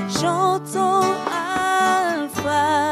J'entends Alpha.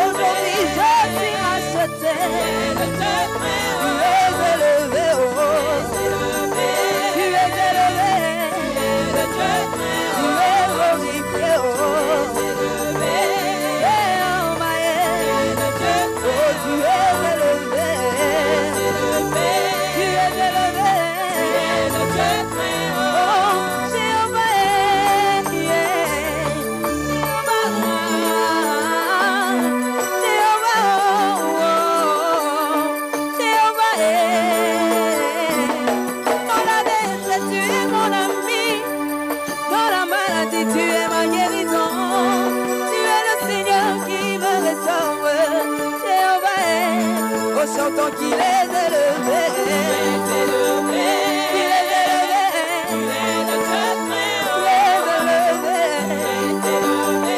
Aujourd'hui je suis racheté. Tu es élevé, oh. Tu es élevé. Tu es glorifié, oh. Tu es élevé. Tu es élevé. Chantons qu'il est élevé. Il est élevé. Il est élevé. Il est notre très haut. Il est élevé.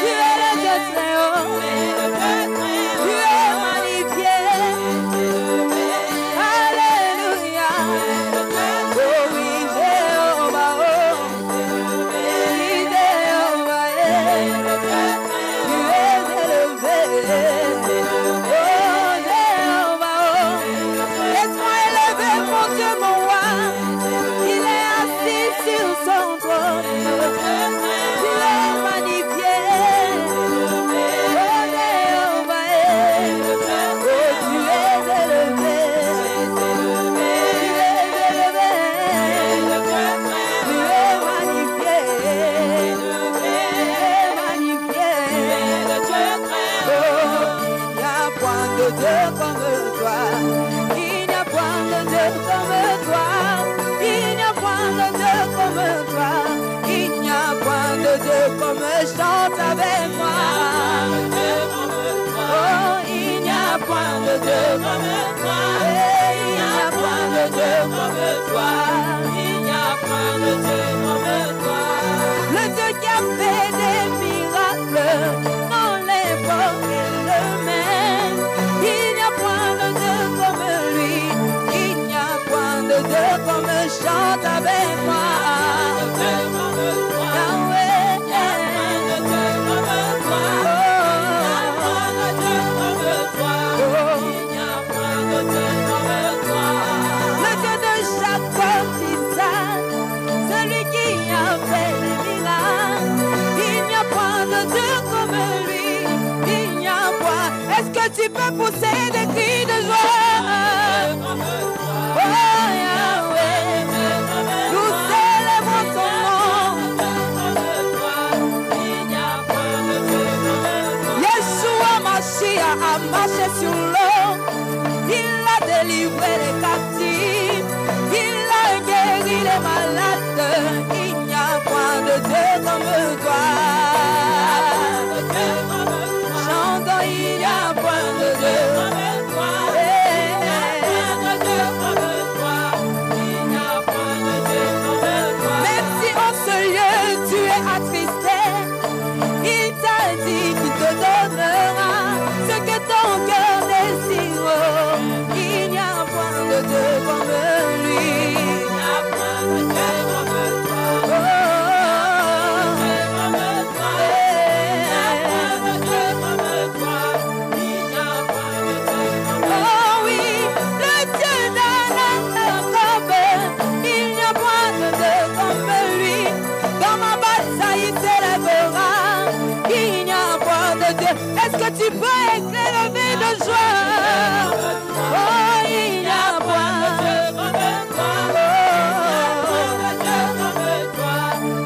Tu es le Dieu très haut. Tu es magnifié. Alléluia. Oh oui, Jéhovah. Oui, Jéhovah. Tu es élevé. Chante avec moi. Oh, il n'y a point de Dieu comme toi. Il n'y a point de Dieu comme toi. Il n'y a point de Dieu comme toi. Le Dieu qui a fait des miracles dans l'époque et le même. Il n'y a point de Dieu comme lui. Il n'y a point de Dieu comme chante avec moi. Tu peux pousser des cris de joie. Oh Yahweh, nous célébrons ton nom. Yeshua Mashiach a marché sur l'eau. Il a délivré les captifs. Il a guéri les malades. Il n'y a point de Dieu comme toi. Chantons, il y a point de Dieu comme toi. Il n'y a point de Dieu comme toi. Même si en ce lieu tu es attristé, il t'a dit qu'il te donnera ce que ton cœur désire. Il n'y a point de Dieu comme lui. Il n'y a point de Dieu comme toi. Est-ce que tu peux élever de joie? Oh, il n'y a point de Dieu comme toi.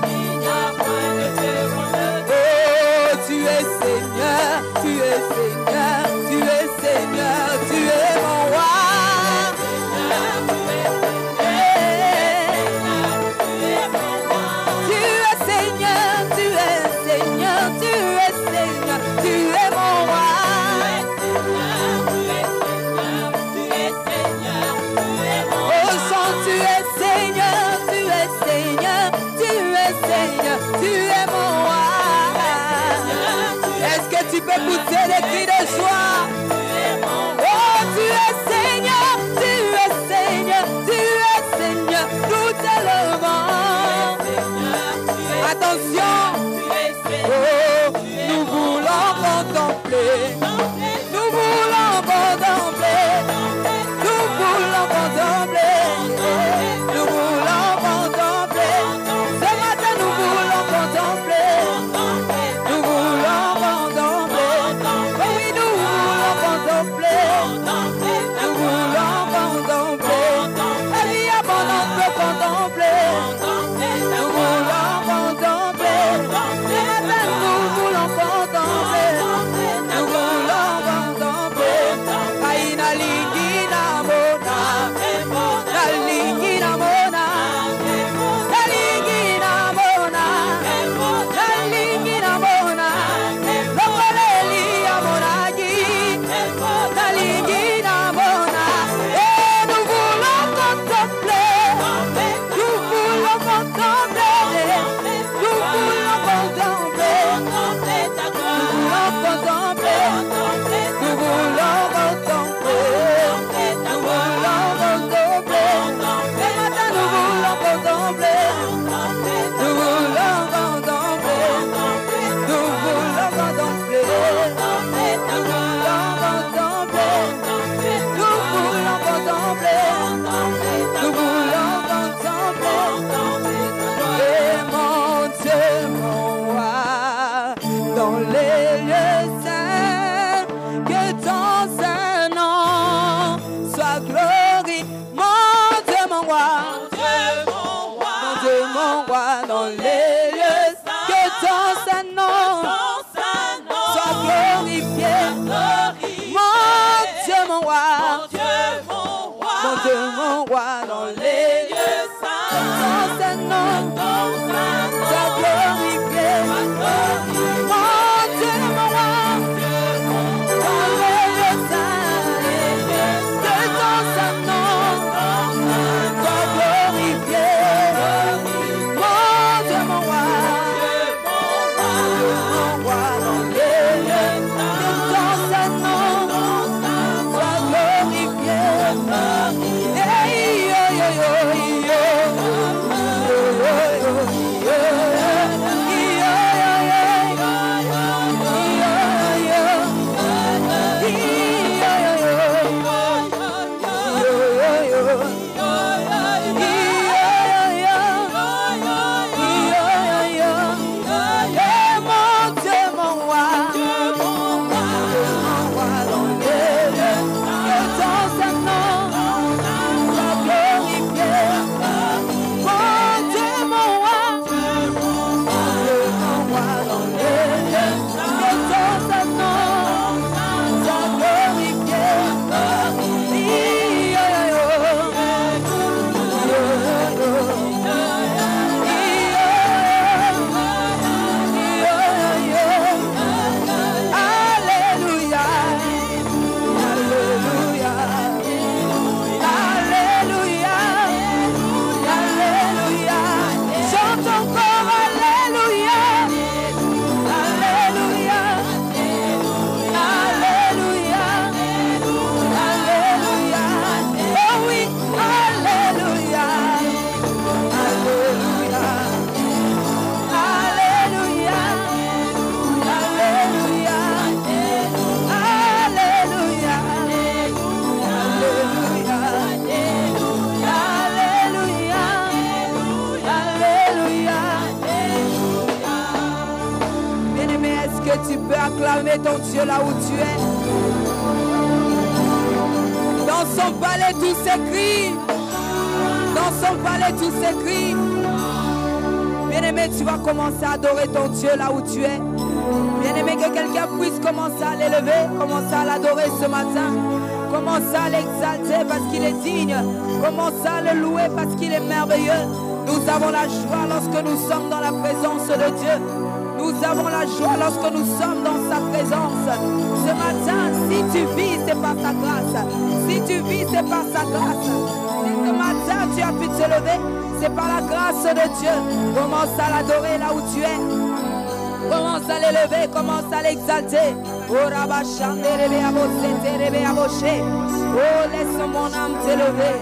Il n'y a point de Dieu comme toi. Oh, tu es Seigneur, tu es Seigneur, tu es Seigneur, tu es mon roi. Tu es Seigneur, tu es Seigneur, tu es Seigneur, tu es mon roi. Tu es Nous voulons contempler. Nous voulons contempler. Nous voulons contempler. Ce matin, nous voulons contempler. Nous voulons contempler. Oui, nous voulons contempler. Nous voulons contempler. La vie abondante peut contempler. Nous voulons contempler. Ce matin, nous voulons contempler. Nous voulons contempler. Aïna lingina mona. La lingina mona. La lingina mona. La lingina mona. Lokoleli amonagi. La lingina mona. Et nous voulons contempler. Nous voulons contempler. Nous voulons contempler. Nous voulons contempler. Nous voulons contempler. Nous voulons contempler. Ce matin, nous voulons contempler. Nous voulons contempler. Nous voulons contempler. Nous voulons contempler. Nous voulons contempler. Nous voulons contempler. Et mon Dieu, mon roi, dans les lieux saints, que ton Saint-Nom soit glorifié. Mon Dieu, mon roi, mon Dieu, mon roi, dans les lieux saints, que ton Saint-Nom soit glorifié. Mon Dieu, mon roi, mon Dieu, mon roi, dans les lieux saints, que ton Saint-Nom soit glorifié. Mon Dieu, mon roi, dans les lieux saints, que ton Saint-Nom soit glorifié. Mon Dieu, mon roi, dans les lieux saints, que ton Saint-Nom soit glorifié. Hey, yo, yo, yo, yo. Tu peux acclamer ton Dieu là où tu es. Dans son palais tout s'écrit. Dans son palais tout s'écrit. Bien-aimé, tu vas commencer à adorer ton Dieu là où tu es. Bien-aimé, que quelqu'un puisse commencer à l'élever, commencer à l'adorer ce matin. Commencer à l'exalter parce qu'il est digne. Commencer à le louer parce qu'il est merveilleux. Nous avons la joie lorsque nous sommes dans la présence de Dieu. Nous avons la joie lorsque nous sommes dans sa présence. Ce matin, si tu vis, c'est par sa grâce. Si tu vis, c'est par sa grâce. Si ce matin, tu as pu te lever, c'est par la grâce de Dieu. Commence à l'adorer là où tu es. Commence à l'élever, commence à l'exalter. Oh, laisse mon âme t'élever.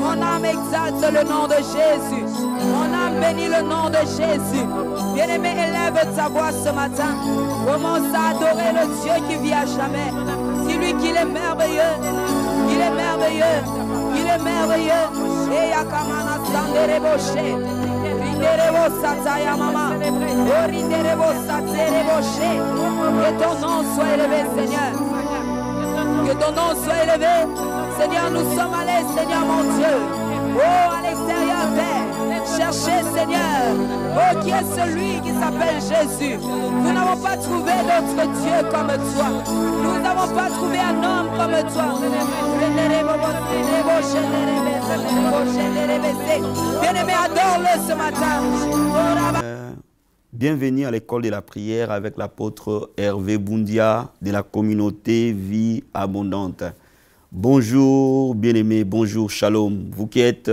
Mon âme exalte le nom de Jésus. Mon âme bénit le nom de Jésus. Bien-aimé, élève ta voix ce matin. Commence à adorer le Dieu qui vit à jamais. Dis-lui qu'il est merveilleux. Il est merveilleux. Il est merveilleux. Et yakamana sanderebo she. Rinderebo sataya mama. Rinderebo saterebo she. Que ton nom soit élevé, Seigneur. Que ton nom soit élevé. Seigneur, nous sommes allés, Seigneur mon Dieu. Oh, à l'extérieur, Père. Cherchez, Seigneur. Oh, qui est celui qui s'appelle Jésus. Nous n'avons pas trouvé d'autre Dieu comme toi. Nous n'avons pas trouvé un homme comme toi. Bien-aimé, adore-le ce matin. Bienvenue à l'école de la prière avec l'apôtre Hervé Boundia de la communauté Vie Abondante. Bonjour bien-aimés, bonjour, shalom. Vous qui êtes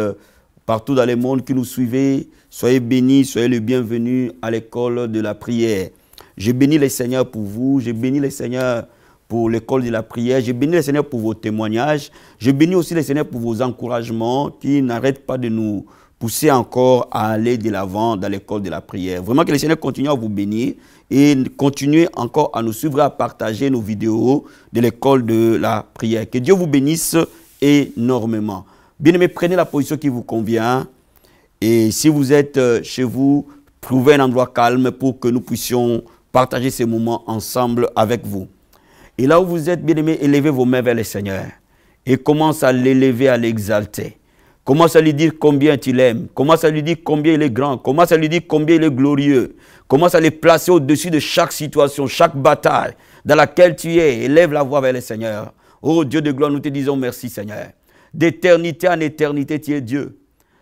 partout dans le monde, qui nous suivez, soyez bénis, soyez les bienvenus à l'école de la prière. Je bénis le Seigneur pour vous, je bénis le Seigneur pour l'école de la prière, je bénis le Seigneur pour vos témoignages, je bénis aussi le Seigneur pour vos encouragements qui n'arrêtent pas de nous pousser encore à aller de l'avant dans l'école de la prière. Vraiment que le Seigneur continue à vous bénir et continuez encore à nous suivre, à partager nos vidéos de l'école de la prière. Que Dieu vous bénisse énormément. Bien-aimés, prenez la position qui vous convient. Et si vous êtes chez vous, trouvez un endroit calme pour que nous puissions partager ces moments ensemble avec vous. Et là où vous êtes, bien-aimés, élevez vos mains vers le Seigneur et commencez à l'élever, à l'exalter. Commence à lui dire combien tu l'aimes. Commence à lui dire combien il est grand. Commence à lui dire combien il est glorieux. Commence à les placer au-dessus de chaque situation, chaque bataille dans laquelle tu es. Élève la voix vers le Seigneur. Oh Dieu de gloire, nous te disons merci Seigneur. D'éternité en éternité, tu es Dieu.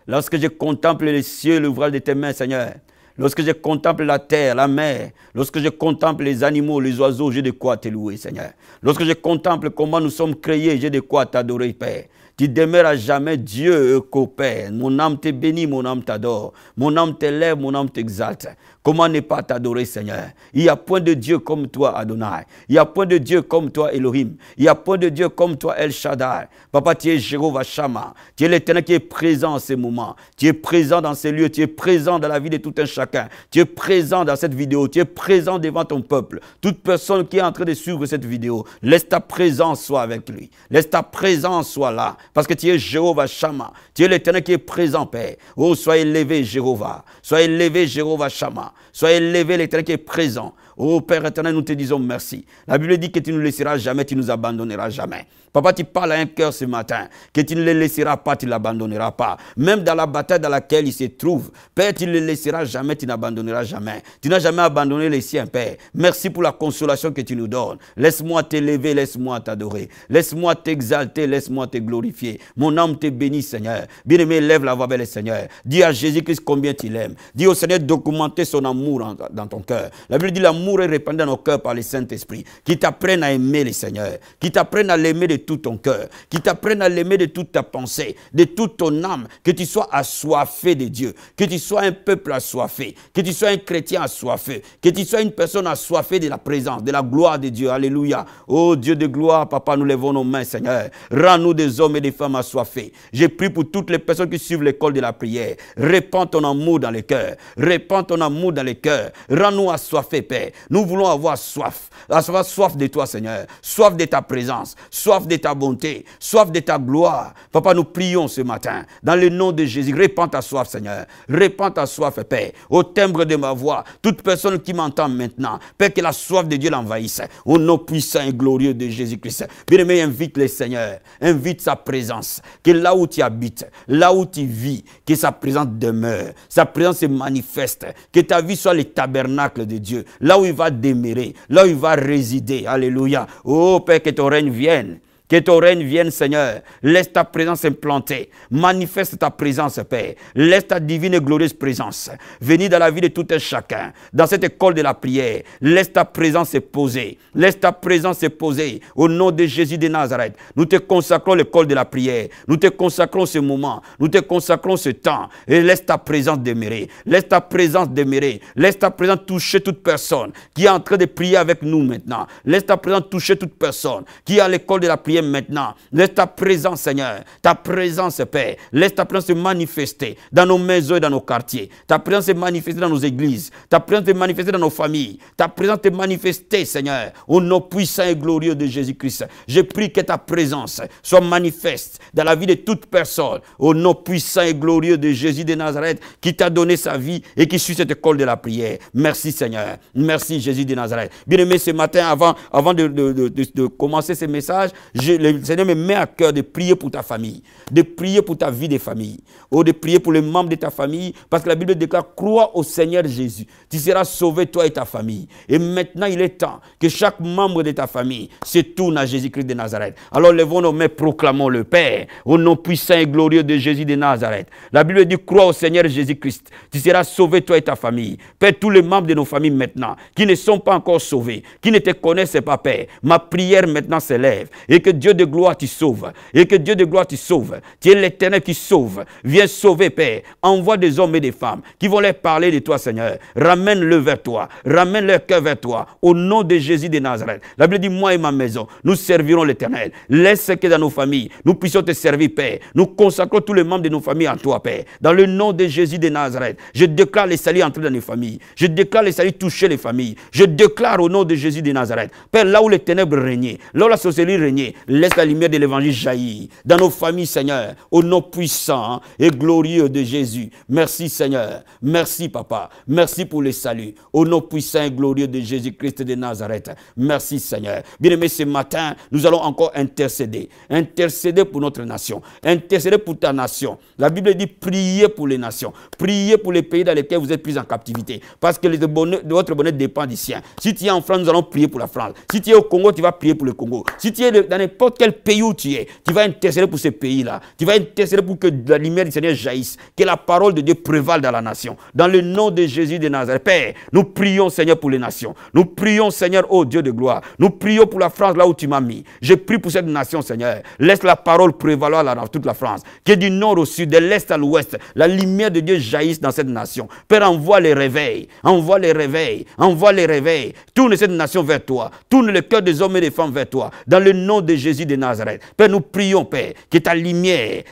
Lorsque je contemple les cieux, l'ouvrage de tes mains, Seigneur. Lorsque je contemple la terre, la mer, lorsque je contemple les animaux, les oiseaux, j'ai de quoi te louer, Seigneur. Lorsque je contemple comment nous sommes créés, j'ai de quoi t'adorer, Père. Tu demeures à jamais Dieu qu'au Père. Mon âme te bénit, mon âme t'adore. Mon âme t'élève, mon âme t'exalte. Comment ne pas t'adorer, Seigneur? Il n'y a point de Dieu comme toi, Adonai. Il n'y a point de Dieu comme toi, Elohim. Il n'y a point de Dieu comme toi, El Shaddai. Papa, tu es Jéhovah Shammah. Tu es l'Éternel qui est présent en ces moments. Tu es présent dans ces lieux. Tu es présent dans la vie de tout un chacun. Tu es présent dans cette vidéo. Tu es présent devant ton peuple. Toute personne qui est en train de suivre cette vidéo, laisse ta présence soit avec lui. Laisse ta présence soit là. Parce que tu es Jéhovah Shammah. Tu es l'Éternel qui est présent, Père. Oh, sois élevé, Jéhovah. Sois élevé, Jéhovah Shammah. Sois élevé, l'Éternel qui est présent. Oh Père éternel, nous te disons merci. La Bible dit que tu ne nous laisseras jamais, tu ne nous abandonneras jamais. Papa, tu parles à un cœur ce matin, que tu ne le laisseras pas, tu ne l'abandonneras pas. Même dans la bataille dans laquelle il se trouve, Père, tu ne le laisseras jamais, tu n'abandonneras jamais. Tu n'as jamais abandonné les siens, Père. Merci pour la consolation que tu nous donnes. Laisse-moi t'élever, laisse-moi t'adorer. Laisse-moi t'exalter, laisse-moi te glorifier. Mon âme te bénit, Seigneur. Bien-aimé, lève la voix vers le Seigneur. Dis à Jésus-Christ combien tu l'aimes. Dis au Seigneur d'augmenter son amour dans ton cœur. La Bible dit l'amour est répandu dans nos cœurs par le Saint-Esprit. Qui t'apprenne à aimer le Seigneur. Qui t'apprenne à l'aimer de tout ton cœur. Qui t'apprenne à l'aimer de toute ta pensée. De toute ton âme. Que tu sois assoiffé de Dieu. Que tu sois un peuple assoiffé. Que tu sois un chrétien assoiffé. Que tu sois une personne assoiffée de la présence, de la gloire de Dieu. Alléluia. Oh Dieu de gloire, Papa, nous levons nos mains, Seigneur. Rends-nous des hommes et des femmes assoiffés. J'ai prié pour toutes les personnes qui suivent l'école de la prière. Répands ton amour dans les cœurs. Répands ton amour dans les cœurs. Rends-nous assoiffés, Père. Nous voulons avoir soif. Avoir soif de toi, Seigneur. Soif de ta présence. Soif de ta bonté. Soif de ta gloire. Papa, nous prions ce matin. Dans le nom de Jésus, répands ta soif, Seigneur. Répands ta soif, Père. Au timbre de ma voix, toute personne qui m'entend maintenant, Père, que la soif de Dieu l'envahisse. Au nom puissant et glorieux de Jésus-Christ. Bien-aimé, invite le Seigneur. Invite sa présence. Que là où tu habites, là où tu vis, que sa présence demeure. Sa présence se manifeste. Que ta vie soit le tabernacle de Dieu. Là où il va demeurer, là où il va résider. Alléluia. Oh Père, que ton règne vienne. Que ton règne vienne, Seigneur. Laisse ta présence implanter. Manifeste ta présence, Père. Laisse ta divine et glorieuse présence venir dans la vie de tout un chacun. Dans cette école de la prière, laisse ta présence se poser. Laisse ta présence se poser. Au nom de Jésus de Nazareth, nous te consacrons l'école de la prière. Nous te consacrons ce moment. Nous te consacrons ce temps. Et laisse ta présence demeurer. Laisse ta présence demeurer. Laisse ta présence toucher toute personne qui est en train de prier avec nous maintenant. Laisse ta présence toucher toute personne qui est à l'école de la prière prière maintenant. Laisse ta présence, Seigneur, ta présence, Père. Laisse ta présence se manifester dans nos maisons et dans nos quartiers. Ta présence se manifester dans nos églises. Ta présence se manifester dans nos familles. Ta présence se manifester, Seigneur, au nom puissant et glorieux de Jésus-Christ. Je prie que ta présence soit manifeste dans la vie de toute personne, au nom puissant et glorieux de Jésus de Nazareth, qui t'a donné sa vie et qui suit cette école de la prière. Merci, Seigneur. Merci, Jésus de Nazareth. Bien-aimé, ce matin, avant de commencer ce message, le Seigneur me met à cœur de prier pour ta famille, de prier pour ta vie de famille, ou de prier pour les membres de ta famille, parce que la Bible déclare, crois au Seigneur Jésus, tu seras sauvé, toi et ta famille. Et maintenant, il est temps que chaque membre de ta famille se tourne à Jésus-Christ de Nazareth. Alors, levons nos mains, proclamons le Père, au nom puissant et glorieux de Jésus de Nazareth. La Bible dit, crois au Seigneur Jésus-Christ, tu seras sauvé, toi et ta famille. Père, tous les membres de nos familles maintenant, qui ne sont pas encore sauvés, qui ne te connaissent pas, Père, ma prière maintenant s'élève, et que Dieu de gloire t'y sauve, et que Dieu de gloire t'y sauve. Tu es l'Éternel qui sauve. Viens sauver, Père. Envoie des hommes et des femmes qui vont leur parler de toi, Seigneur. Ramène-le vers toi. Ramène leur cœur vers toi. Au nom de Jésus de Nazareth. La Bible dit, moi et ma maison, nous servirons l'Éternel. Laisse que dans nos familles, nous puissions te servir, Père. Nous consacrons tous les membres de nos familles à toi, Père. Dans le nom de Jésus de Nazareth, je déclare les saluts entrer dans les familles. Je déclare les saluts toucher les familles. Je déclare au nom de Jésus de Nazareth, Père, là où les ténèbres régnaient, là où la sorcellerie régnait, laisse la lumière de l'évangile jaillir dans nos familles, Seigneur, au nom puissant et glorieux de Jésus. Merci, Seigneur. Merci, Papa. Merci pour les saluts. Au nom puissant et glorieux de Jésus-Christ de Nazareth. Merci, Seigneur. Bien-aimés, ce matin, nous allons encore intercéder. Intercéder pour notre nation. Intercéder pour ta nation. La Bible dit, priez pour les nations. Priez pour les pays dans lesquels vous êtes pris en captivité. Parce que votre bonheur dépend du sien. Si tu es en France, nous allons prier pour la France. Si tu es au Congo, tu vas prier pour le Congo. Si tu es dans n'importe quel pays où tu es, tu vas intercéder pour ces pays-là. Tu vas intercéder pour que la lumière du Seigneur jaillisse. Que la parole de Dieu prévale dans la nation. Dans le nom de Jésus de Nazareth. Père, nous prions, Seigneur, pour les nations. Nous prions, Seigneur, ô Dieu de gloire. Nous prions pour la France, là où tu m'as mis. Je prie pour cette nation, Seigneur. Laisse la parole prévaloir dans toute la France. Que du nord au sud, de l'est à l'ouest, la lumière de Dieu jaillisse dans cette nation. Père, envoie les réveils. Envoie les réveils. Envoie les réveils. Tourne cette nation vers toi. Tourne le cœur des hommes et des femmes vers toi. Dans le nom de Jésus de Nazareth. Père, nous prions, Père, que ta lumière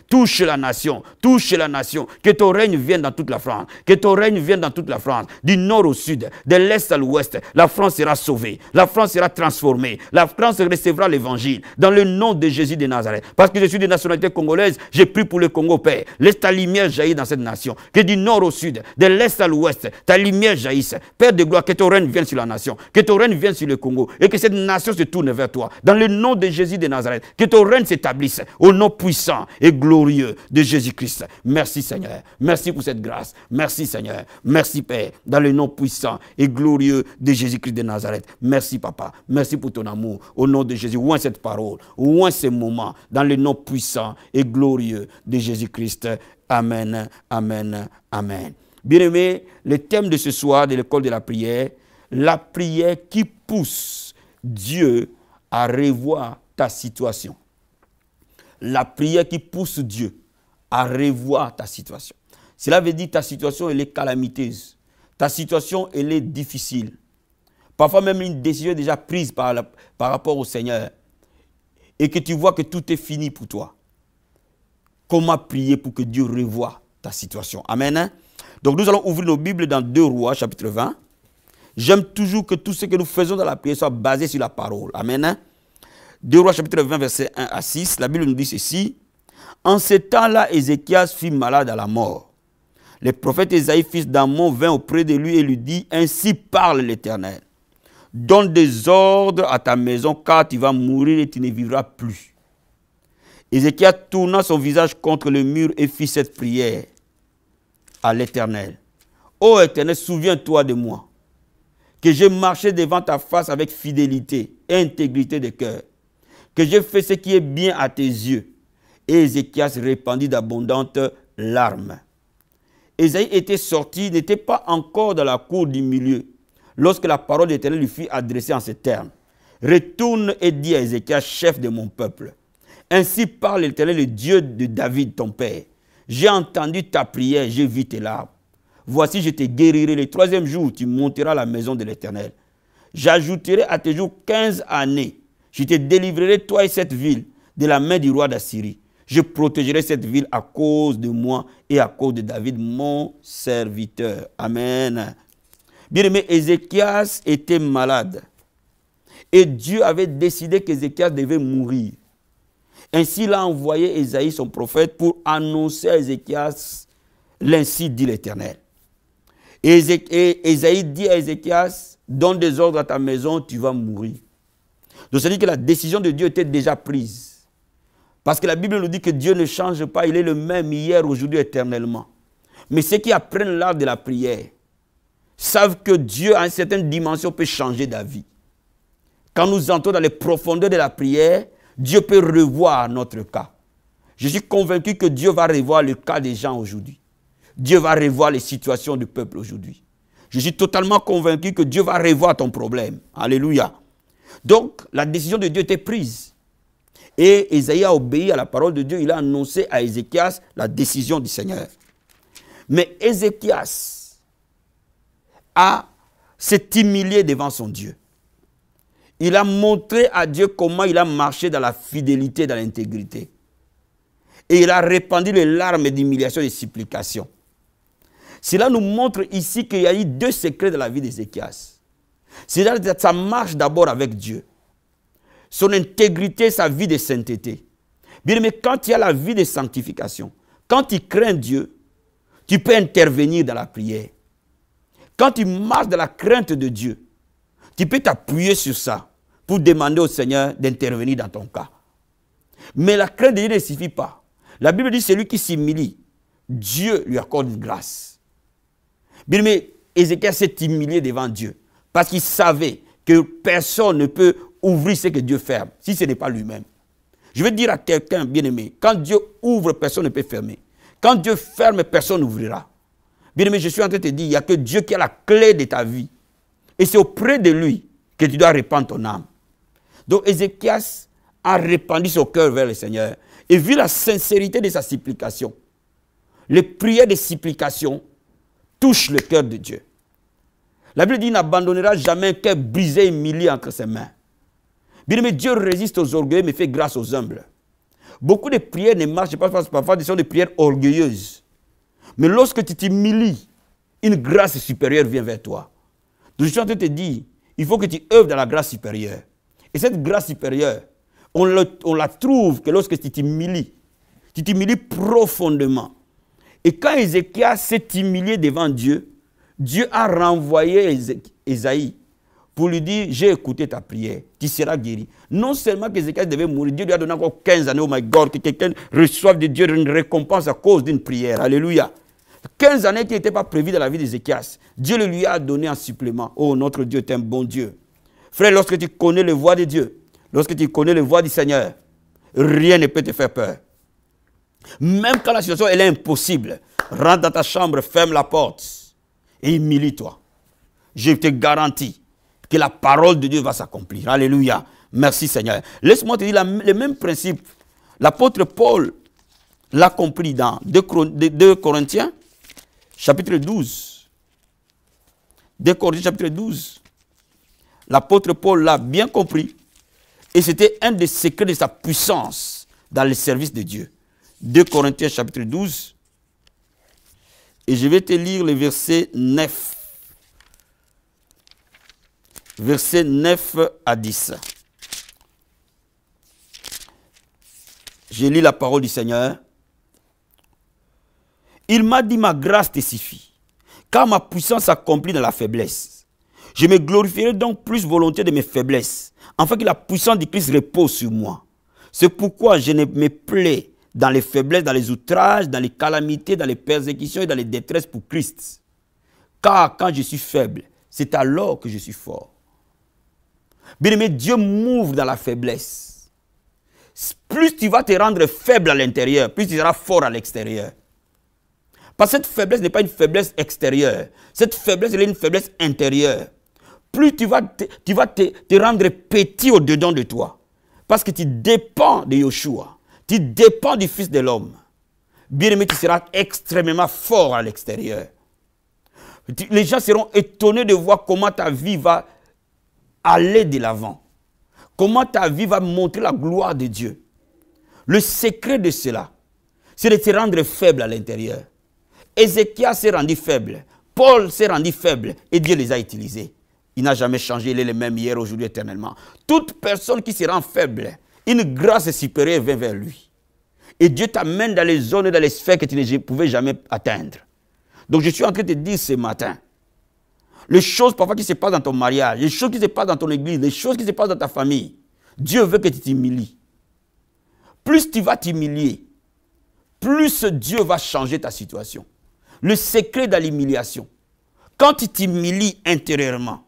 touche la nation. Touche la nation. Que ton règne vienne dans toute la France. Que ton règne vienne dans toute la France. Du nord au sud, de l'est à l'ouest. La France sera sauvée. La France sera transformée. La France recevra l'évangile. Dans le nom de Jésus de Nazareth. Parce que je suis de nationalité congolaise, j'ai pris pour le Congo, Père. Laisse ta lumière jaillir dans cette nation. Que du nord au sud, de l'est à l'ouest, ta lumière jaillisse. Père de gloire, que ton règne vienne sur la nation. Que ton règne vienne sur le Congo. Et que cette nation se tourne vers toi. Dans le nom de Jésus de Nazareth. Que ton règne s'établisse. Au nom puissant et glorieux de Jésus-Christ. Merci, Seigneur. Merci pour cette grâce. Merci, Seigneur. Merci, Père. Dans le nom puissant et glorieux de Jésus-Christ de Nazareth. Merci, Papa. Merci pour ton amour. Au nom de Jésus. Ouin cette parole. Ouin ces moments. Dans le nom puissant et glorieux de Jésus-Christ. Amen. Amen. Amen. Bien-aimés, le thème de ce soir de l'école de la prière qui pousse Dieu à revoir ta situation. La prière qui pousse Dieu à revoir ta situation. Cela veut dire que ta situation, elle est calamiteuse. Ta situation, elle est difficile. Parfois même une décision est déjà prise par rapport au Seigneur. Et que tu vois que tout est fini pour toi. Comment prier pour que Dieu revoie ta situation? Amen. Hein? Donc nous allons ouvrir nos Bibles dans 2 Rois, chapitre 20. J'aime toujours que tout ce que nous faisons dans la prière soit basé sur la parole. Amen. Hein? 2 Rois, chapitre 20, versets 1 à 6. La Bible nous dit ceci. En ce temps-là, Ézéchias fut malade à la mort. Le prophète Ésaïe, fils d'Amon, vint auprès de lui et lui dit, ainsi parle l'Éternel. Donne des ordres à ta maison, car tu vas mourir et tu ne vivras plus. Ézéchias tourna son visage contre le mur et fit cette prière à l'Éternel. Ô Éternel, souviens-toi de moi, que j'ai marché devant ta face avec fidélité et intégrité de cœur, que j'ai fait ce qui est bien à tes yeux. Et Ézéchias répandit d'abondantes larmes. Ésaïe était sorti, n'était pas encore dans la cour du milieu, lorsque la parole de l'Éternel lui fut adressée en ces termes. Retourne et dis à Ézéchias, chef de mon peuple. Ainsi parle l'Éternel, le Dieu de David, ton père. J'ai entendu ta prière, j'ai vu tes larmes. Voici, je te guérirai. Le 3e jour, tu monteras à la maison de l'Éternel. J'ajouterai à tes jours 15 années Je te délivrerai, toi et cette ville, de la main du roi d'Assyrie. Je protégerai cette ville à cause de moi et à cause de David, mon serviteur. Amen. Bien-aimé, Ézéchias était malade. Et Dieu avait décidé qu'Ézéchias devait mourir. Ainsi, il a envoyé Ésaïe, son prophète, pour annoncer à Ézéchias, l'ainsi dit l'Éternel. Et Ésaïe dit à Ézéchias, donne des ordres à ta maison, tu vas mourir. Donc, ça veut dire que la décision de Dieu était déjà prise. Parce que la Bible nous dit que Dieu ne change pas, il est le même hier, aujourd'hui, éternellement. Mais ceux qui apprennent l'art de la prière savent que Dieu, à une certaine dimension, peut changer d'avis. Quand nous entrons dans les profondeurs de la prière, Dieu peut revoir notre cas. Je suis convaincu que Dieu va revoir le cas des gens aujourd'hui. Dieu va revoir les situations du peuple aujourd'hui. Je suis totalement convaincu que Dieu va revoir ton problème. Alléluia. Donc, la décision de Dieu était prise. Et Ésaïe a obéi à la parole de Dieu. Il a annoncé à Ézéchias la décision du Seigneur. Mais Ézéchias s'est humilié devant son Dieu. Il a montré à Dieu comment il a marché dans la fidélité, dans l'intégrité. Et il a répandu les larmes d'humiliation et de supplication. Cela nous montre ici qu'il y a eu deux secrets de la vie d'Ézéchias. C'est-à-dire que ça marche d'abord avec Dieu. Son intégrité, sa vie de sainteté. Bien, mais quand il y a la vie de sanctification, quand tu crains Dieu, tu peux intervenir dans la prière. Quand tu marches dans la crainte de Dieu, tu peux t'appuyer sur ça pour demander au Seigneur d'intervenir dans ton cas. Mais la crainte de Dieu ne suffit pas. La Bible dit celui qui s'humilie, Dieu lui accorde une grâce. Bien, mais Ézéchias s'est humilié devant Dieu parce qu'il savait que personne ne peut ouvrir ce que Dieu ferme si ce n'est pas lui-même. Je veux dire à quelqu'un, bien-aimé, quand Dieu ouvre, personne ne peut fermer. Quand Dieu ferme, personne n'ouvrira. Bien-aimé, je suis en train de te dire, il n'y a que Dieu qui a la clé de ta vie. Et c'est auprès de lui que tu dois répandre ton âme. Donc Ézéchias a répandu son cœur vers le Seigneur. Et vu la sincérité de sa supplication, les prières de supplication touchent le cœur de Dieu. La Bible dit qu'il n'abandonnera jamais un cœur brisé et humilié entre ses mains. Bien, mais Dieu résiste aux orgueilleux mais fait grâce aux humbles. Beaucoup de prières ne marchent pas parce que parfois ce sont des prières orgueilleuses. Mais lorsque tu t'humilies, une grâce supérieure vient vers toi. Donc je suis en train de te dire, il faut que tu œuvres dans la grâce supérieure. Et cette grâce supérieure, on la trouve que lorsque tu t'humilies profondément. Et quand Ézéchias s'est humilié devant Dieu, Dieu a renvoyé Ésaïe pour lui dire, j'ai écouté ta prière, tu seras guéri. Non seulement qu'Ézéchias devait mourir, Dieu lui a donné encore 15 années, oh my God, que quelqu'un reçoive de Dieu une récompense à cause d'une prière. Alléluia. 15 années qui n'étaient pas prévues dans la vie d'Ézéchias, Dieu le lui a donné en supplément. Oh, notre Dieu est un bon Dieu. Frère, lorsque tu connais les voies de Dieu, lorsque tu connais les voies du Seigneur, rien ne peut te faire peur. Même quand la situation elle est impossible, rentre dans ta chambre, ferme la porte et humilie-toi. Je te garantis que la parole de Dieu va s'accomplir. Alléluia. Merci Seigneur. Laisse-moi te dire le même principe. L'apôtre Paul l'a compris dans 2 Corinthiens, chapitre 12. 2 Corinthiens, chapitre 12. L'apôtre Paul l'a bien compris. Et c'était un des secrets de sa puissance dans le service de Dieu. 2 Corinthiens, chapitre 12. Et je vais te lire le verset 9. Versets 9 à 10. Je lis la parole du Seigneur. Il m'a dit, ma grâce te suffit, car ma puissance s'accomplit dans la faiblesse. Je me glorifierai donc plus volontiers de mes faiblesses, afin que la puissance du Christ repose sur moi. C'est pourquoi je ne me plais dans les faiblesses, dans les outrages, dans les calamités, dans les persécutions et dans les détresses pour Christ. Car quand je suis faible, c'est alors que je suis fort. Bien-aimé, Dieu m'ouvre dans la faiblesse. Plus tu vas te rendre faible à l'intérieur, plus tu seras fort à l'extérieur. Parce que cette faiblesse n'est pas une faiblesse extérieure. Cette faiblesse est une faiblesse intérieure. Plus tu vas te rendre petit au-dedans de toi. Parce que tu dépends de Yoshua. Tu dépends du Fils de l'homme. Bien-aimé, tu seras extrêmement fort à l'extérieur. Les gens seront étonnés de voir comment ta vie va aller de l'avant. comment ta vie va montrer la gloire de Dieu. Le secret de cela, c'est de te rendre faible à l'intérieur. Ézéchias s'est rendu faible. Paul s'est rendu faible et Dieu les a utilisés. Il n'a jamais changé, il est le même hier, aujourd'hui, éternellement. Toute personne qui se rend faible, une grâce supérieure vient vers lui. Et Dieu t'amène dans les zones, dans les sphères que tu ne pouvais jamais atteindre. Donc je suis en train de te dire ce matin, les choses parfois qui se passent dans ton mariage, les choses qui se passent dans ton église, les choses qui se passent dans ta famille, Dieu veut que tu t'humilies. Plus tu vas t'humilier, plus Dieu va changer ta situation. Le secret de l'humiliation, quand tu t'humilies intérieurement,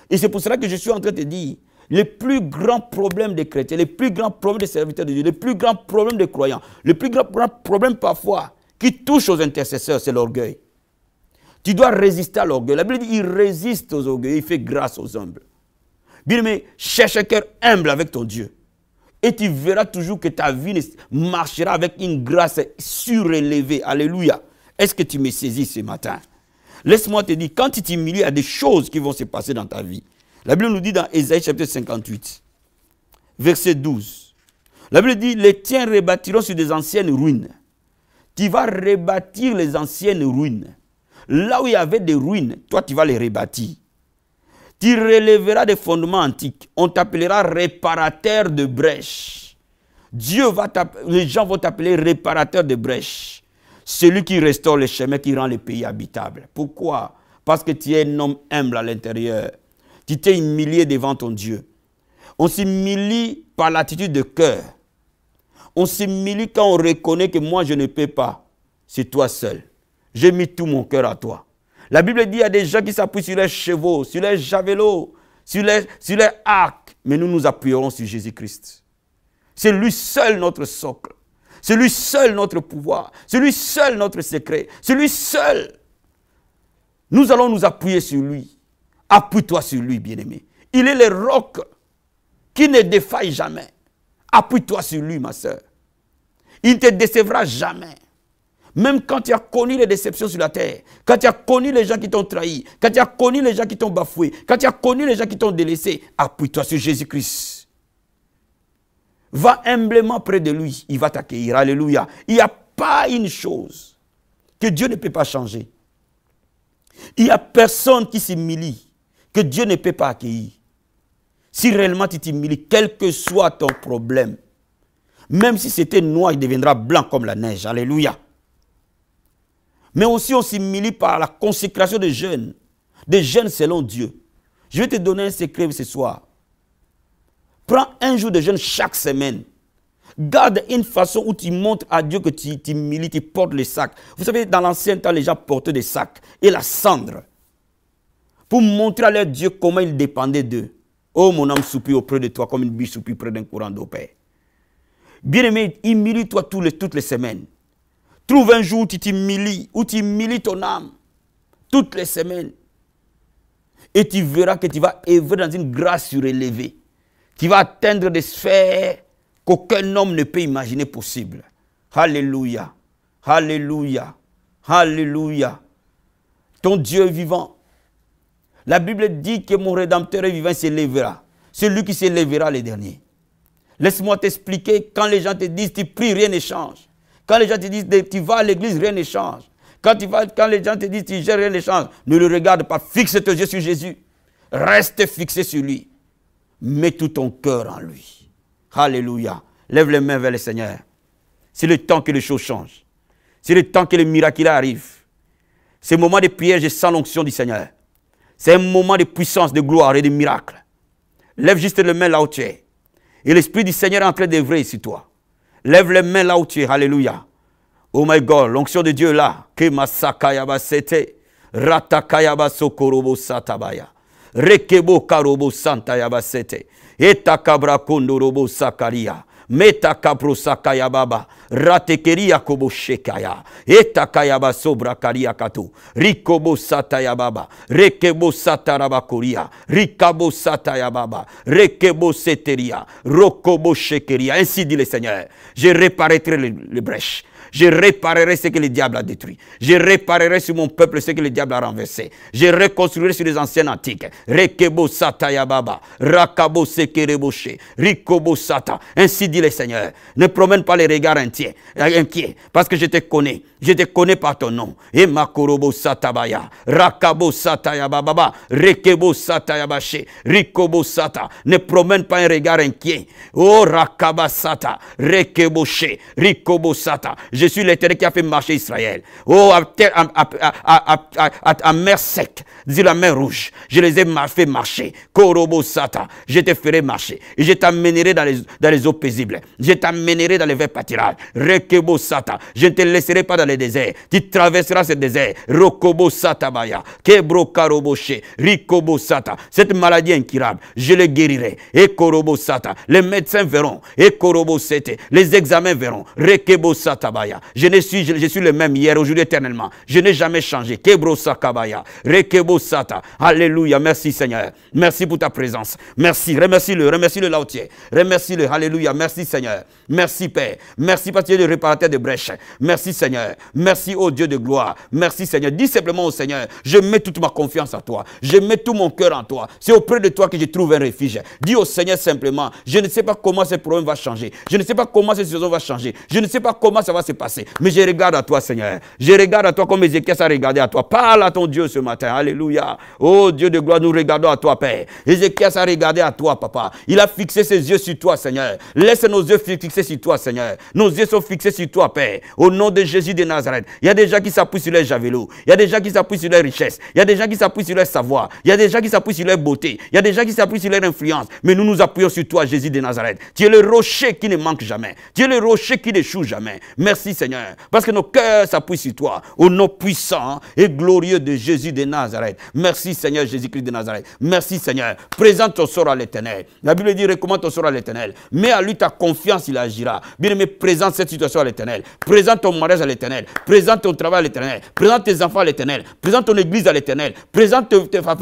et c'est pour cela que je suis en train de te dire, les plus grands problèmes des chrétiens, les plus grands problèmes des serviteurs de Dieu, les plus grands problèmes des croyants, les plus grands problèmes parfois qui touchent aux intercesseurs, c'est l'orgueil. Tu dois résister à l'orgueil. La Bible dit, il résiste aux orgueils, il fait grâce aux humbles. Bien aimé, cherche un cœur humble avec ton Dieu. Et tu verras toujours que ta vie marchera avec une grâce surélevée. Alléluia. Est-ce que tu me saisis ce matin? Laisse-moi te dire, quand tu t'humilies, il y a des choses qui vont se passer dans ta vie. La Bible nous dit dans Ésaïe chapitre 58, verset 12. La Bible dit, les tiens rebâtiront sur des anciennes ruines. Tu vas rebâtir les anciennes ruines. Là où il y avait des ruines, toi tu vas les rebâtir. Tu relèveras des fondements antiques. On t'appellera réparateur de brèches. Les gens vont t'appeler réparateur de brèches. Celui qui restaure les chemins, qui rend les pays habitables. Pourquoi? Parce que tu es un homme humble à l'intérieur. Tu t'es humilié devant ton Dieu. On s'humilie par l'attitude de cœur. On s'humilie quand on reconnaît que moi je ne peux pas. C'est toi seul. J'ai mis tout mon cœur à toi. La Bible dit qu'il y a des gens qui s'appuient sur les chevaux, sur les javelots, sur les arcs. Mais nous nous appuyerons sur Jésus-Christ. C'est lui seul notre socle. C'est lui seul notre pouvoir. C'est lui seul notre secret. C'est lui seul. Nous allons nous appuyer sur lui. Appuie-toi sur lui, bien-aimé. Il est le roc qui ne défaille jamais. Appuie-toi sur lui, ma soeur. Il ne te décevra jamais. Même quand tu as connu les déceptions sur la terre, quand tu as connu les gens qui t'ont trahi, quand tu as connu les gens qui t'ont bafoué, quand tu as connu les gens qui t'ont délaissé, appuie-toi sur Jésus-Christ. Va humblement près de lui, il va t'accueillir. Alléluia. Il n'y a pas une chose que Dieu ne peut pas changer. Il n'y a personne qui s'humilie que Dieu ne peut pas accueillir. Si réellement tu t'humilies, quel que soit ton problème, même si c'était noir, il deviendra blanc comme la neige. Alléluia. Mais aussi on s'humilie par la consécration des jeunes selon Dieu. Je vais te donner un secret ce soir. Prends un jour de jeûne chaque semaine. Garde une façon où tu montres à Dieu que tu t'humilies, tu portes les sacs. Vous savez, dans l'ancien temps, les gens portaient des sacs et la cendre. Pour montrer à leur Dieu comment ils dépendaient d'eux. Oh, mon âme soupire auprès de toi comme une biche soupire près d'un courant d'eau, Père. Bien-aimé, humilie-toi toutes les semaines. Trouve un jour où tu t'humilies, où tu humilies ton âme. Toutes les semaines. Et tu verras que tu vas œuvrer dans une grâce surélevée. Tu vas atteindre des sphères qu'aucun homme ne peut imaginer possible. Alléluia. Alléluia. Alléluia. Ton Dieu est vivant. La Bible dit que mon Rédempteur est vivant, s'élèvera. C'est lui qui s'élèvera les derniers. Laisse-moi t'expliquer, quand les gens te disent tu pries, rien ne change. Quand les gens te disent tu vas à l'église, rien ne change. Quand les gens te disent tu gères, rien ne change. Ne le regarde pas, fixe tes yeux sur Jésus. Reste fixé sur lui. Mets tout ton cœur en lui. Alléluia. Lève les mains vers le Seigneur. C'est le temps que les choses changent. C'est le temps que le miracle arrive. C'est le moment de prière, je sens l'onction du Seigneur. C'est un moment de puissance, de gloire et de miracle. Lève juste les mains là où tu es. Et l'Esprit du Seigneur est en train d'œuvrer sur toi. Lève les mains là où tu es. Alléluia. Oh my God, l'onction de Dieu est là. Kemasakayaba sete. Ratakayaba sokorobo satabaya. Rekebo karobo santayaba sete. Etakabra kondorobo sakaria. Metakabro sakayababa. Ratekeria kobo shekaya. Etakayaba sobra karia kato. Rikobo satayababa. Rekebo satarabakoria. Rikabo satayababa. Rekebo seteria. Rokobo shekeria. Ainsi dit le Seigneur. Je réparerai les brèches. Je réparerai ce que le diable a détruit. Je réparerai sur mon peuple ce que le diable a renversé. Je reconstruirai sur les anciennes antiques. Rekebo sata yababa, rakabo sekereboshe, rikobo sata. Ainsi dit le Seigneur. Ne promène pas les regards inquiets, parce que je te connais. Je te connais par ton nom. Et makorobo satabaya, rakabo sata yababa, rekebo sata yabache, rikobo sata. Ne promène pas un regard inquiet. Oh rakaba sata, rekeboshe, rikobo sata. Je suis l'Éternel qui a fait marcher Israël. Oh, à mer sec, dis la mer rouge, je les ai fait marcher. Korobo sata, je te ferai marcher. Et je t'amènerai dans les eaux paisibles. Je t'amènerai dans les verts pâtirages. Rekebo sata, je ne te laisserai pas dans les déserts. Tu traverseras ce désert. Rokobo sata baya, kebro karoboshe, rikobo sata. Cette maladie incurable, je le guérirai. Et korobo sata, les médecins verront. Et korobo sete, les examens verront. Rekebo sata baya. Je suis le même hier, aujourd'hui, éternellement. Je n'ai jamais changé. Kebro sakabaya. Rekebo sata. Alléluia. Merci Seigneur. Merci pour ta présence. Merci. Remercie-le là où tu es. Remercie-le. Alléluia. Merci Seigneur. Merci Père. Merci parce que tu es le réparateur de brèches. Merci Seigneur. Merci ô Dieu de gloire. Merci Seigneur. Dis simplement au Seigneur, je mets toute ma confiance en toi. Je mets tout mon cœur en toi. C'est auprès de toi que je trouve un refuge. Dis au Seigneur simplement, je ne sais pas comment ce problème va changer. Je ne sais pas comment cette situation va changer. Je ne sais pas comment ça va se passer. Mais je regarde à toi Seigneur. Je regarde à toi comme Ézéchias a regardé à toi. Parle à ton Dieu ce matin. Alléluia. Oh Dieu de gloire, nous regardons à toi Père. Ézéchias a regardé à toi Papa. Il a fixé ses yeux sur toi Seigneur. Laisse nos yeux fixés sur toi Seigneur. Nos yeux sont fixés sur toi Père. Au nom de Jésus de Nazareth. Il y a des gens qui s'appuient sur leur javelot. Il y a des gens qui s'appuient sur leur richesse. Il y a des gens qui s'appuient sur leur savoir. Il y a des gens qui s'appuient sur leur beauté. Il y a des gens qui s'appuient sur leur influence. Mais nous nous appuyons sur toi Jésus de Nazareth. Tu es le rocher qui ne manque jamais. Tu es le rocher qui n'échoue jamais. Merci Seigneur. Parce que nos cœurs s'appuient sur toi. Au nom puissant et glorieux de Jésus de Nazareth. Merci Seigneur Jésus-Christ de Nazareth. Merci Seigneur. Présente ton sort à l'Éternel. La Bible dit recommande ton sort à l'Éternel. Mets à lui ta confiance, il agira. Bien-aimé, présente cette situation à l'Éternel. Présente ton mariage à l'Éternel. Présente ton travail à l'Éternel. Présente tes enfants à l'Éternel. Présente ton église à l'Éternel. Présente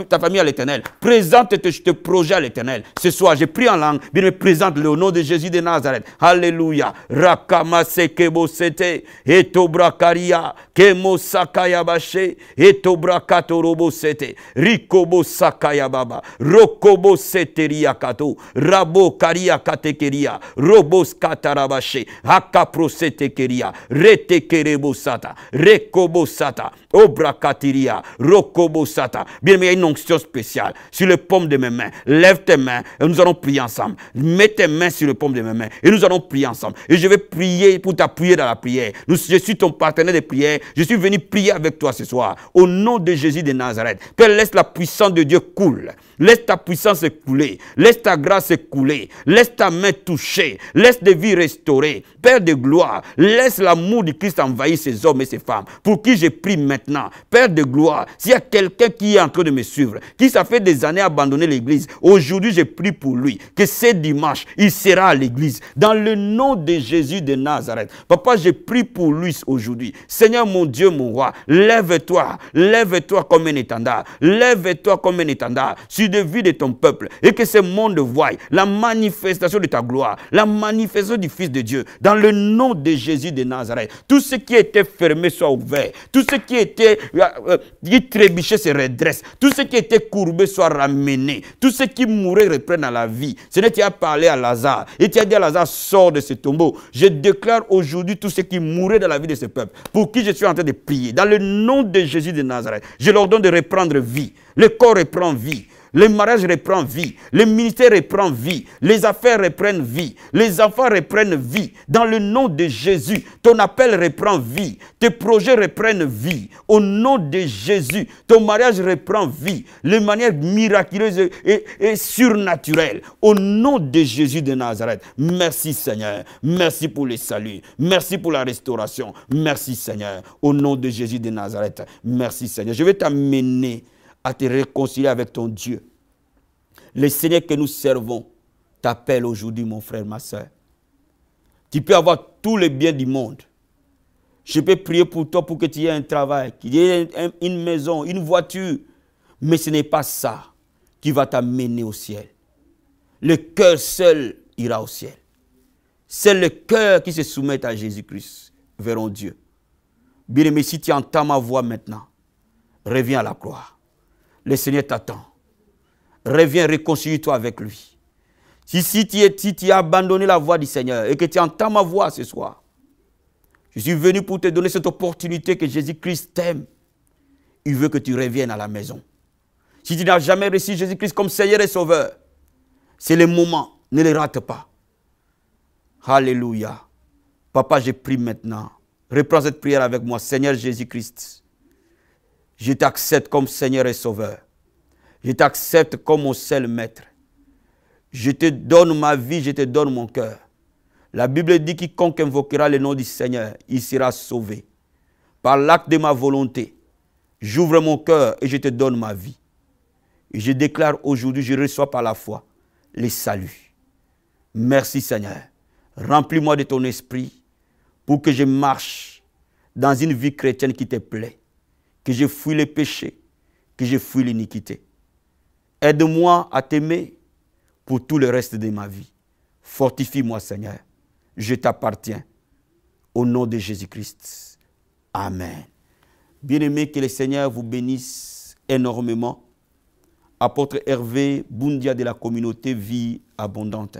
ta famille à l'Éternel. Présente tes projets à l'Éternel. Ce soir, j'ai pris en langue. Bien-aimé, présente-le au nom de Jésus de Nazareth. Alléluia. Rakama sekebo sete. Etobra karia. Kemo sakaya bashe. Etobra katorobo sete. Rikobo sakaya baba. Rokobo sete riakato. Rabo karia katekeria. Robos katarabashe. Hakapro sete keria. Rete kerebo sata. Rekobo sata. Obrakatiria. Rokobo sata. Bien, mais il y a une onction spéciale sur les paumes de mes mains. Lève tes mains et nous allons prier ensemble. Mets tes mains sur les paumes de mes mains et nous allons prier ensemble. Et je vais prier pour t'appuyer dans la prière. Je suis ton partenaire de prière. Je suis venu prier avec toi ce soir. Au nom de Jésus de Nazareth. Père, laisse la puissance de Dieu couler. Laisse ta puissance couler. Laisse ta grâce couler. Laisse ta main toucher. Laisse des vies restaurées. Père de gloire, laisse l'amour de Christ envahir ces hommes et ces femmes pour qui je prie maintenant. Père de gloire, s'il y a quelqu'un qui est en train de me suivre, qui ça fait des années abandonné l'église, aujourd'hui je prie pour lui, que ce dimanche, il sera à l'église. Dans le nom de Jésus de Nazareth. Papa, je prie pour lui aujourd'hui. Seigneur mon Dieu, mon roi, lève-toi comme un étendard. Lève-toi comme un étendard sur la vie de ton peuple et que ce monde voie la manifestation de ta gloire, la manifestation du Fils de Dieu. Dans le nom de Jésus de Nazareth, tout ce qui était fermé soit ouvert. Tout ce qui était trébuché se redresse. Tout ce qui était courbé soit ramené. Tout ce qui mourait reprenne à la vie. Ce n'est pas parlé à Lazare. Et tu as dit à Lazare, sors de ce tombeau. Je déclare aujourd'hui tout ce qui mourait dans la vie de ce peuple, pour qui je suis en train de prier. Dans le nom de Jésus de Nazareth, je leur donne de reprendre vie. Le corps reprend vie. Le mariage reprend vie, le ministère reprend vie, les affaires reprennent vie, les enfants reprennent vie. Dans le nom de Jésus, ton appel reprend vie, tes projets reprennent vie. Au nom de Jésus, ton mariage reprend vie, de manière miraculeuse et surnaturelle. Au nom de Jésus de Nazareth, merci Seigneur, merci pour le salut, merci pour la restauration, merci Seigneur. Au nom de Jésus de Nazareth, merci Seigneur. Je vais t'amener à te réconcilier avec ton Dieu. Le Seigneur que nous servons t'appelle aujourd'hui, mon frère, ma soeur. Tu peux avoir tous les biens du monde. Je peux prier pour toi pour que tu aies un travail, qu'il y ait une maison, une voiture. Mais ce n'est pas ça qui va t'amener au ciel. Le cœur seul ira au ciel. C'est le cœur qui se soumet à Jésus-Christ verront Dieu. Bien-aimé, si tu entends ma voix maintenant, reviens à la croix. Le Seigneur t'attend. Reviens, réconcilie-toi avec lui. Si tu as abandonné la voix du Seigneur et que tu entends ma voix ce soir, je suis venu pour te donner cette opportunité que Jésus-Christ t'aime. Il veut que tu reviennes à la maison. Si tu n'as jamais reçu Jésus-Christ comme Seigneur et Sauveur, c'est le moment. Ne le rate pas. Alléluia. Papa, je prie maintenant. Reprends cette prière avec moi. Seigneur Jésus-Christ, je t'accepte comme Seigneur et Sauveur. Je t'accepte comme mon seul maître. Je te donne ma vie, je te donne mon cœur. La Bible dit quiconque invoquera le nom du Seigneur, il sera sauvé. Par l'acte de ma volonté, j'ouvre mon cœur et je te donne ma vie. Et je déclare aujourd'hui, je reçois par la foi les saluts. Merci Seigneur. Remplis-moi de ton esprit pour que je marche dans une vie chrétienne qui te plaît. Que je fuis les péchés, que je fuis l'iniquité. Aide-moi à t'aimer pour tout le reste de ma vie. Fortifie-moi Seigneur. Je t'appartiens. Au nom de Jésus-Christ. Amen. Bien-aimés, que le Seigneur vous bénisse énormément. Apôtre Hervé Boundia de la communauté Vie Abondante.